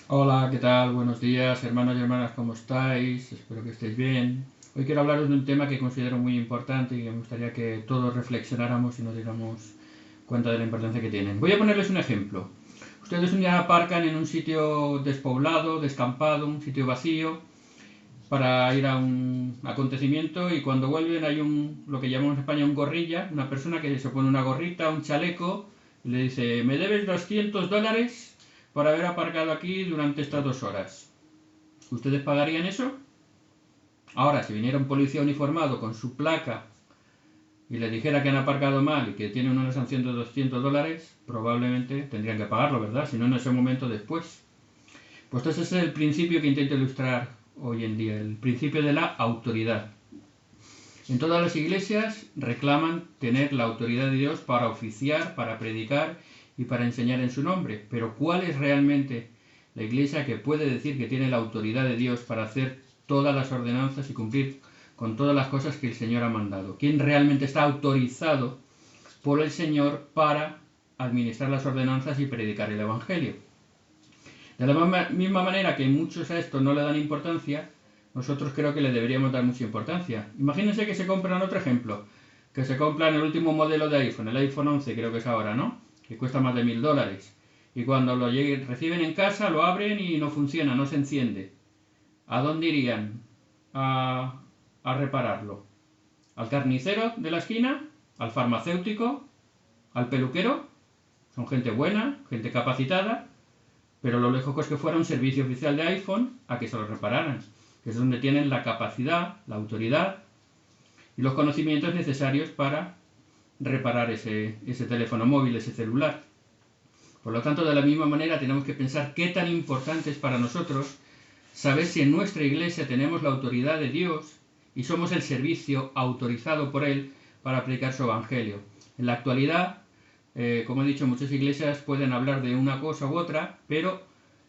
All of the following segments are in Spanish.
Hola, ¿qué tal? Buenos días, hermanos y hermanas, ¿cómo estáis? Espero que estéis bien. Hoy quiero hablaros de un tema que considero muy importante y que me gustaría que todos reflexionáramos y nos diéramos cuenta de la importancia que tienen. Voy a ponerles un ejemplo. Ustedes un día aparcan en un sitio despoblado, descampado, un sitio vacío, para ir a un acontecimiento y cuando vuelven hay lo que llamamos en España un gorrilla, una persona que se pone una gorrita, un chaleco y le dice, me debes $200 por haber aparcado aquí durante estas 2 horas. ¿Ustedes pagarían eso? Ahora, si viniera un policía uniformado con su placa y le dijera que han aparcado mal y que tienen una sanción de $200, probablemente tendrían que pagarlo, ¿verdad? Si no, en ese momento después. Pues ese es el principio que intento ilustrar hoy en día, el principio de la autoridad. En todas las iglesias reclaman tener la autoridad de Dios para oficiar, para predicar y para enseñar en su nombre. Pero ¿cuál es realmente la iglesia que puede decir que tiene la autoridad de Dios para hacer todas las ordenanzas y cumplir con todas las cosas que el Señor ha mandado? ¿Quién realmente está autorizado por el Señor para administrar las ordenanzas y predicar el Evangelio? De la misma manera que muchos a esto no le dan importancia, nosotros creo que le deberíamos dar mucha importancia. Imagínense que se compran otro ejemplo, que se compran el último modelo de iPhone, el iPhone 11 creo que es ahora, ¿no? Que cuesta más de $1000. Y cuando reciben en casa, lo abren y no funciona, no se enciende. ¿A dónde irían a repararlo? ¿Al carnicero de la esquina? ¿Al farmacéutico? ¿Al peluquero? Son gente buena, gente capacitada, pero lo lógico es que fuera un servicio oficial de iPhone a que se lo repararan, que es donde tienen la capacidad, la autoridad y los conocimientos necesarios para reparar ese teléfono móvil, ese celular. Por lo tanto, de la misma manera tenemos que pensar qué tan importante es para nosotros saber si en nuestra iglesia tenemos la autoridad de Dios y somos el servicio autorizado por Él para predicar su evangelio. En la actualidad, como he dicho, muchas iglesias pueden hablar de una cosa u otra, pero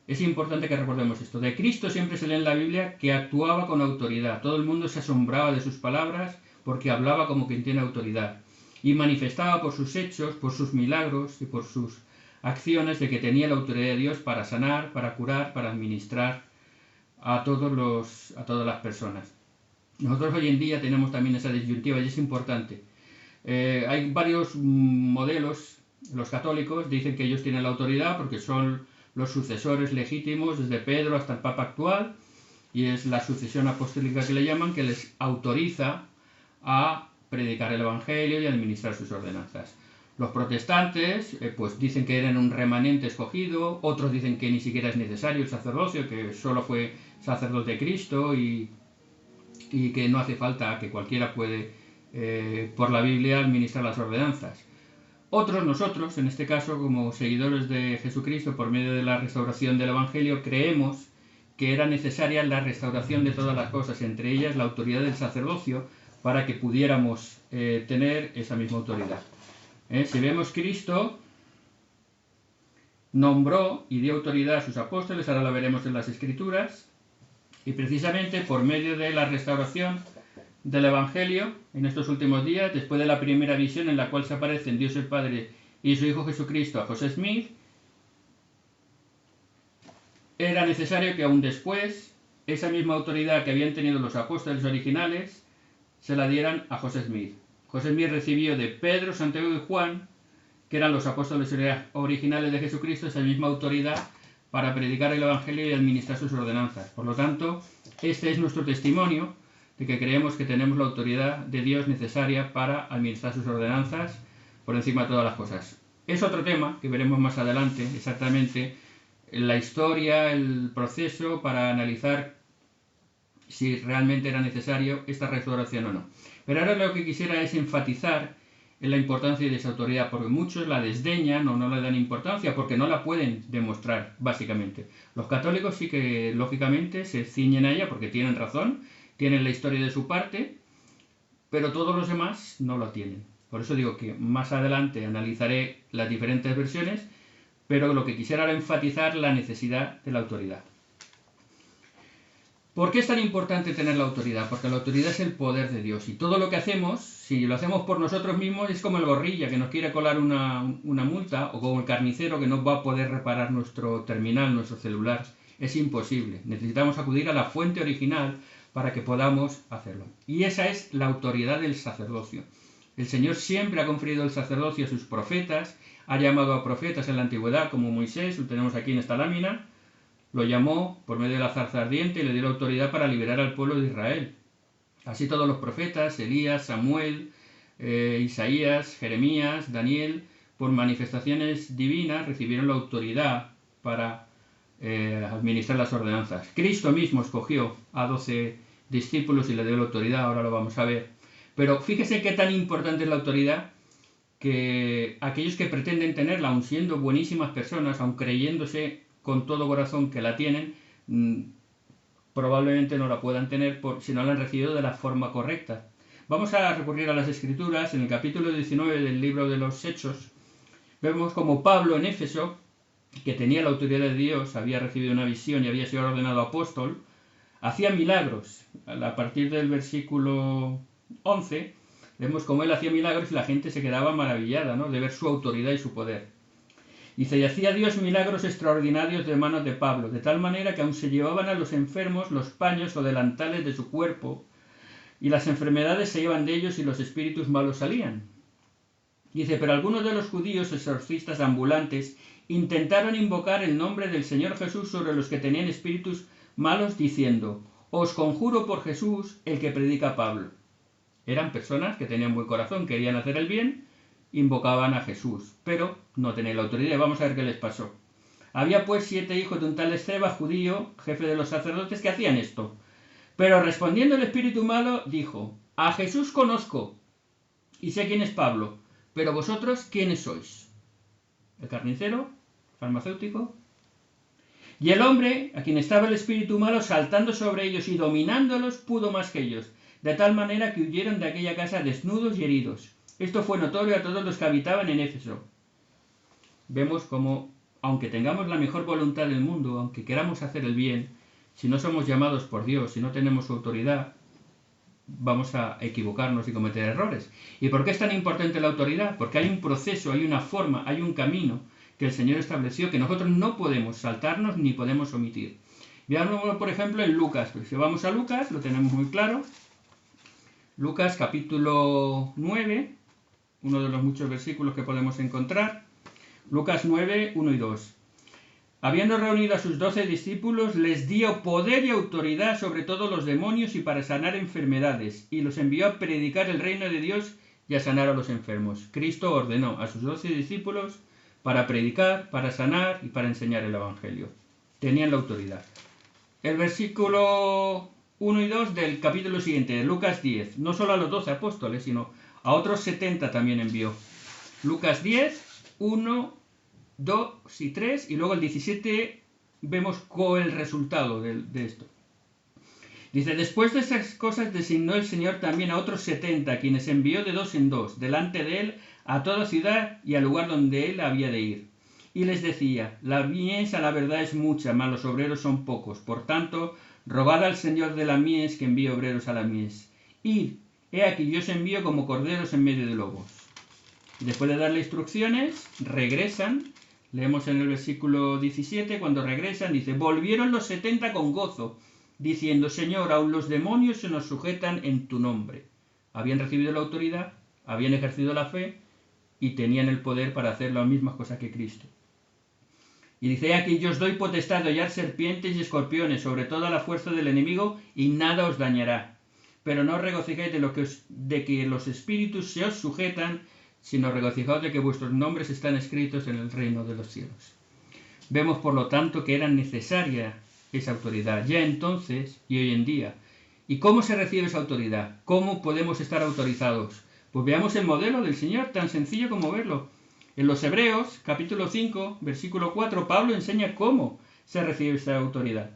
es importante que recordemos esto. De Cristo siempre se lee en la Biblia que actuaba con autoridad. Todo el mundo se asombraba de sus palabras porque hablaba como quien tiene autoridad. Y manifestaba por sus hechos, por sus milagros y por sus acciones de que tenía la autoridad de Dios para sanar, para curar, para administrar a todas las personas. Nosotros hoy en día tenemos también esa disyuntiva y es importante. Hay varios modelos. Los católicos dicen que ellos tienen la autoridad porque son los sucesores legítimos desde Pedro hasta el Papa actual y es la sucesión apostólica que le llaman que les autoriza a predicar el Evangelio y administrar sus ordenanzas. Los protestantes pues dicen que eran un remanente escogido, otros dicen que ni siquiera es necesario el sacerdocio, que solo fue sacerdote Cristo y que no hace falta, que cualquiera puede por la Biblia administrar las ordenanzas. Otros, nosotros, en este caso, como seguidores de Jesucristo por medio de la restauración del Evangelio, creemos que era necesaria la restauración de todas las cosas, entre ellas la autoridad del sacerdocio, para que pudiéramos tener esa misma autoridad. Si vemos, Cristo nombró y dio autoridad a sus apóstoles, ahora lo veremos en las Escrituras, y precisamente por medio de la restauración del Evangelio en estos últimos días, después de la primera visión en la cual se aparecen Dios el Padre y su Hijo Jesucristo a José Smith, era necesario que aún después esa misma autoridad que habían tenido los apóstoles originales se la dieran a José Smith. José Smith recibió de Pedro, Santiago y Juan, que eran los apóstoles originales de Jesucristo, esa misma autoridad para predicar el Evangelio y administrar sus ordenanzas. Por lo tanto, este es nuestro testimonio de que creemos que tenemos la autoridad de Dios necesaria para administrar sus ordenanzas por encima de todas las cosas. Es otro tema que veremos más adelante, exactamente la historia, el proceso para analizar si realmente era necesario esta restauración o no. Pero ahora lo que quisiera es enfatizar en la importancia de esa autoridad, porque muchos la desdeñan o no le dan importancia porque no la pueden demostrar, básicamente. Los católicos sí que, lógicamente, se ciñen a ella porque tienen razón, tienen la historia de su parte, pero todos los demás no lo tienen. Por eso digo que más adelante analizaré las diferentes versiones, pero lo que quisiera era enfatizar la necesidad de la autoridad. ¿Por qué es tan importante tener la autoridad? Porque la autoridad es el poder de Dios y todo lo que hacemos, si lo hacemos por nosotros mismos, es como el gorrilla que nos quiere colar una multa o como el carnicero que no va a poder reparar nuestro terminal, nuestro celular Es imposible. Necesitamos acudir a la fuente original para que podamos hacerlo. Y esa es la autoridad del sacerdocio. El Señor siempre ha conferido el sacerdocio a sus profetas, ha llamado a profetas en la antigüedad como Moisés, lo tenemos aquí en esta lámina, lo llamó por medio de la zarza ardiente y le dio la autoridad para liberar al pueblo de Israel. Así todos los profetas, Elías, Samuel, Isaías, Jeremías, Daniel, por manifestaciones divinas recibieron la autoridad para administrar las ordenanzas. Cristo mismo escogió a 12 discípulos y le dio la autoridad, ahora lo vamos a ver. Pero fíjese qué tan importante es la autoridad, que aquellos que pretenden tenerla, aun siendo buenísimas personas, aun creyéndose con todo corazón que la tienen, probablemente no la puedan tener si no la han recibido de la forma correcta. Vamos a recurrir a las Escrituras. En el capítulo 19 del libro de los Hechos, vemos como Pablo en Éfeso, que tenía la autoridad de Dios, había recibido una visión y había sido ordenado apóstol, hacía milagros. A partir del versículo 11, vemos cómo él hacía milagros y la gente se quedaba maravillada, ¿no?, de ver su autoridad y su poder. Dice, y hacía Dios milagros extraordinarios de manos de Pablo, de tal manera que aun se llevaban a los enfermos los paños o delantales de su cuerpo, y las enfermedades se iban de ellos y los espíritus malos salían. Dice, pero algunos de los judíos exorcistas ambulantes intentaron invocar el nombre del Señor Jesús sobre los que tenían espíritus malos, diciendo, os conjuro por Jesús, el que predica Pablo. Eran personas que tenían buen corazón, querían hacer el bien, invocaban a Jesús, pero no tenían la autoridad. Vamos a ver qué les pasó. Había pues 7 hijos de un tal Esceva, judío, jefe de los sacerdotes, que hacían esto. Pero respondiendo el espíritu malo, dijo, a Jesús conozco, y sé quién es Pablo, pero vosotros, ¿quiénes sois? ¿El carnicero? ¿Farmacéutico? Y el hombre, a quien estaba el espíritu malo, saltando sobre ellos y dominándolos, pudo más que ellos, de tal manera que huyeron de aquella casa desnudos y heridos. Esto fue notorio a todos los que habitaban en Éfeso. Vemos como, aunque tengamos la mejor voluntad del mundo, aunque queramos hacer el bien, si no somos llamados por Dios, si no tenemos su autoridad, vamos a equivocarnos y cometer errores. ¿Y por qué es tan importante la autoridad? Porque hay un proceso, hay una forma, hay un camino que el Señor estableció que nosotros no podemos saltarnos ni podemos omitir. Veamos, por ejemplo, en Lucas. Pues si vamos a Lucas, lo tenemos muy claro. Lucas capítulo 9, uno de los muchos versículos que podemos encontrar. Lucas 9, 1 y 2. Habiendo reunido a sus 12 discípulos, les dio poder y autoridad sobre todos los demonios y para sanar enfermedades, y los envió a predicar el reino de Dios y a sanar a los enfermos. Cristo ordenó a sus 12 discípulos para predicar, para sanar y para enseñar el Evangelio. Tenían la autoridad. El versículo 1 y 2 del capítulo siguiente, de Lucas 10, no solo a los 12 apóstoles, sino a otros 70 también envió. Lucas 10, 1, 2 y 3, y luego el 17 vemos el resultado de esto. Dice, después de esas cosas designó el Señor también a otros 70, quienes envió de 2 en 2, delante de él, a toda ciudad y al lugar donde él había de ir. Y les decía, la mies a la verdad es mucha, mas los obreros son pocos. Por tanto, rogad al Señor de la mies que envíe obreros a la mies. Id, he aquí yo os envío como corderos en medio de lobos. Y después de darle instrucciones, regresan. Leemos en el versículo 17, cuando regresan, dice, volvieron los 70 con gozo, diciendo, Señor, aun los demonios se nos sujetan en tu nombre. Habían recibido la autoridad, habían ejercido la fe y tenían el poder para hacer las mismas cosas que Cristo. Y dice, aquí yo os doy potestad de hollar serpientes y escorpiones sobre toda la fuerza del enemigo y nada os dañará. Pero no os regocijéis de que los espíritus se os sujetan, sino regocijaos de que vuestros nombres están escritos en el reino de los cielos. Vemos, por lo tanto, que era necesaria esa autoridad, ya entonces y hoy en día. ¿Y cómo se recibe esa autoridad? ¿Cómo podemos estar autorizados? Pues veamos el modelo del Señor, tan sencillo como verlo. En los Hebreos, capítulo 5, versículo 4, Pablo enseña cómo se recibe esta autoridad.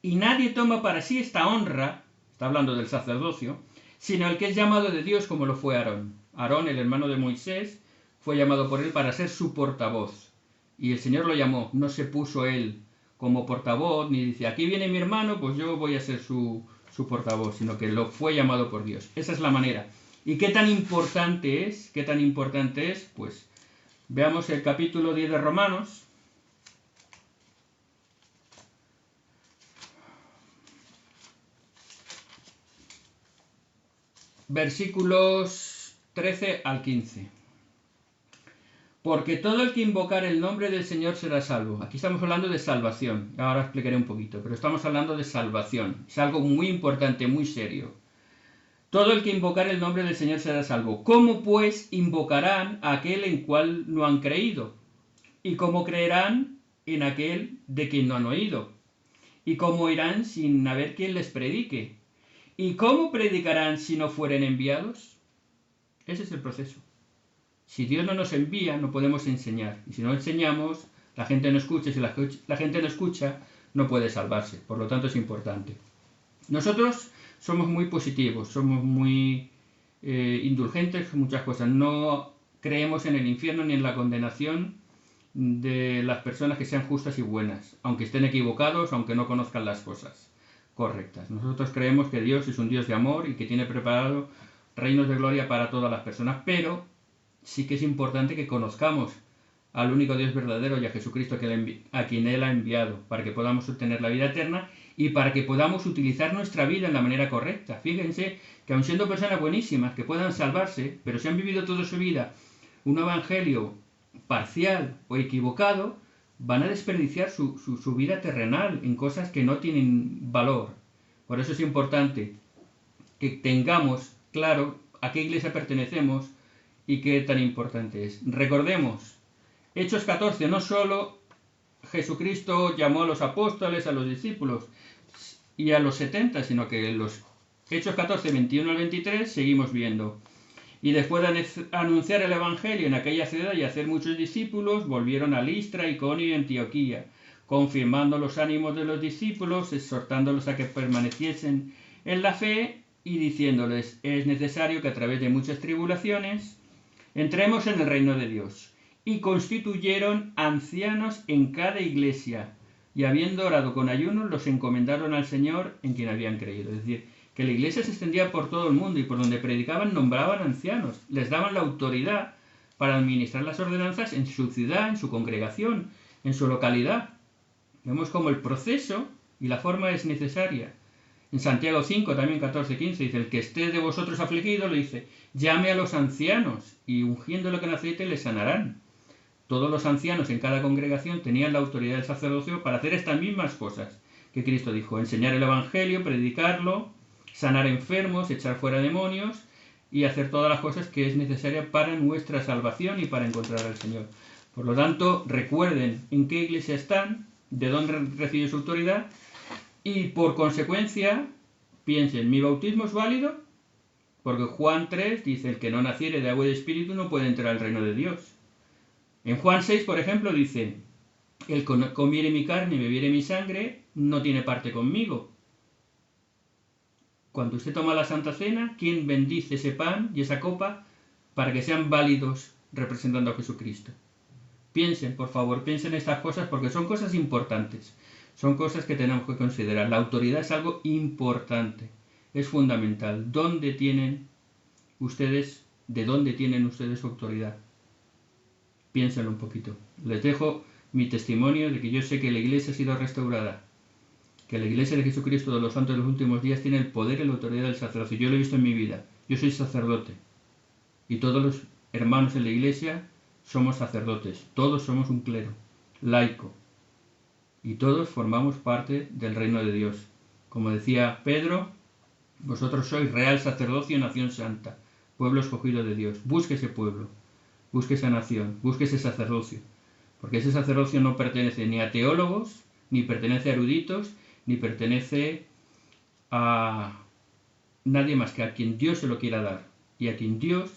Y nadie toma para sí esta honra, está hablando del sacerdocio, sino el que es llamado de Dios como lo fue Aarón. Aarón, el hermano de Moisés, fue llamado por él para ser su portavoz. Y el Señor lo llamó, no se puso él como portavoz, ni dice, aquí viene mi hermano, pues yo voy a ser su portavoz, sino que lo fue llamado por Dios. Esa es la manera. ¿Y qué tan importante es? ¿Qué tan importante es? Pues veamos el capítulo 10 de Romanos. versículos 13 al 15. Porque todo el que invocar el nombre del Señor será salvo. Aquí estamos hablando de salvación. Ahora explicaré un poquito, pero estamos hablando de salvación. Es algo muy importante, muy serio. Todo el que invocar el nombre del Señor será salvo. ¿Cómo pues invocarán a aquel en cual no han creído? ¿Y cómo creerán en aquel de quien no han oído? ¿Y cómo irán sin haber quien les predique? ¿Y cómo predicarán si no fueren enviados? Ese es el proceso. Si Dios no nos envía, no podemos enseñar. Y si no enseñamos, la gente no escucha. Y si la gente no escucha, no puede salvarse. Por lo tanto, es importante. Nosotros somos muy positivos, somos muy indulgentes con muchas cosas. No creemos en el infierno ni en la condenación de las personas que sean justas y buenas, aunque estén equivocados, aunque no conozcan las cosas correctas. Nosotros creemos que Dios es un Dios de amor y que tiene preparado reinos de gloria para todas las personas, pero sí que es importante que conozcamos al único Dios verdadero y a Jesucristo a quien Él ha enviado, para que podamos obtener la vida eterna y para que podamos utilizar nuestra vida en la manera correcta. Fíjense que aun siendo personas buenísimas que puedan salvarse, pero si han vivido toda su vida un evangelio parcial o equivocado, van a desperdiciar su vida terrenal en cosas que no tienen valor. Por eso es importante que tengamos claro a qué iglesia pertenecemos y qué tan importante es. Recordemos, Hechos 14, no solo Jesucristo llamó a los apóstoles, a los discípulos y a los 70, sino que en los Hechos 14, 21 al 23 seguimos viendo. Y después de anunciar el Evangelio en aquella ciudad y hacer muchos discípulos, volvieron a Listra, Iconio y Antioquía, confirmando los ánimos de los discípulos, exhortándolos a que permaneciesen en la fe y diciéndoles, es necesario que a través de muchas tribulaciones entremos en el reino de Dios. Y constituyeron ancianos en cada iglesia, y habiendo orado con ayunos, los encomendaron al Señor en quien habían creído. Es decir, que la iglesia se extendía por todo el mundo y por donde predicaban nombraban ancianos, les daban la autoridad para administrar las ordenanzas en su ciudad, en su congregación, en su localidad. Vemos como el proceso y la forma es necesaria. En Santiago 5, también 14, 15, dice, el que esté de vosotros afligido, le dice, llame a los ancianos y ungiéndolo con aceite le sanarán. Todos los ancianos en cada congregación tenían la autoridad del sacerdocio para hacer estas mismas cosas que Cristo dijo, enseñar el Evangelio, predicarlo, sanar enfermos, echar fuera demonios y hacer todas las cosas que es necesaria para nuestra salvación y para encontrar al Señor. Por lo tanto, recuerden en qué iglesia están, de dónde reciben su autoridad y por consecuencia piensen, ¿mi bautismo es válido? Porque Juan 3 dice, el que no naciere de agua y de espíritu no puede entrar al reino de Dios. En Juan 6, por ejemplo, dice, el que comiere mi carne y bebiere mi sangre no tiene parte conmigo. Cuando usted toma la Santa Cena, ¿quién bendice ese pan y esa copa para que sean válidos representando a Jesucristo? Piensen, por favor, piensen estas cosas porque son cosas importantes. Son cosas que tenemos que considerar. La autoridad es algo importante, es fundamental. ¿De dónde tienen ustedes su autoridad? Piénsenlo un poquito. Les dejo mi testimonio de que yo sé que la iglesia ha sido restaurada, que la iglesia de Jesucristo de los santos de los últimos días tiene el poder y la autoridad del sacerdocio. Yo lo he visto en mi vida. Yo soy sacerdote. Y todos los hermanos en la iglesia somos sacerdotes. Todos somos un clero laico. Y todos formamos parte del reino de Dios. Como decía Pedro, vosotros sois real sacerdocio, nación santa, pueblo escogido de Dios. Busque ese pueblo, busque esa nación, busque ese sacerdocio. Porque ese sacerdocio no pertenece ni a teólogos, ni pertenece a eruditos, ni pertenece a nadie más que a quien Dios se lo quiera dar y a quien Dios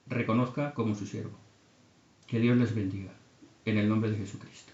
reconozca como su siervo. Que Dios les bendiga, en el nombre de Jesucristo.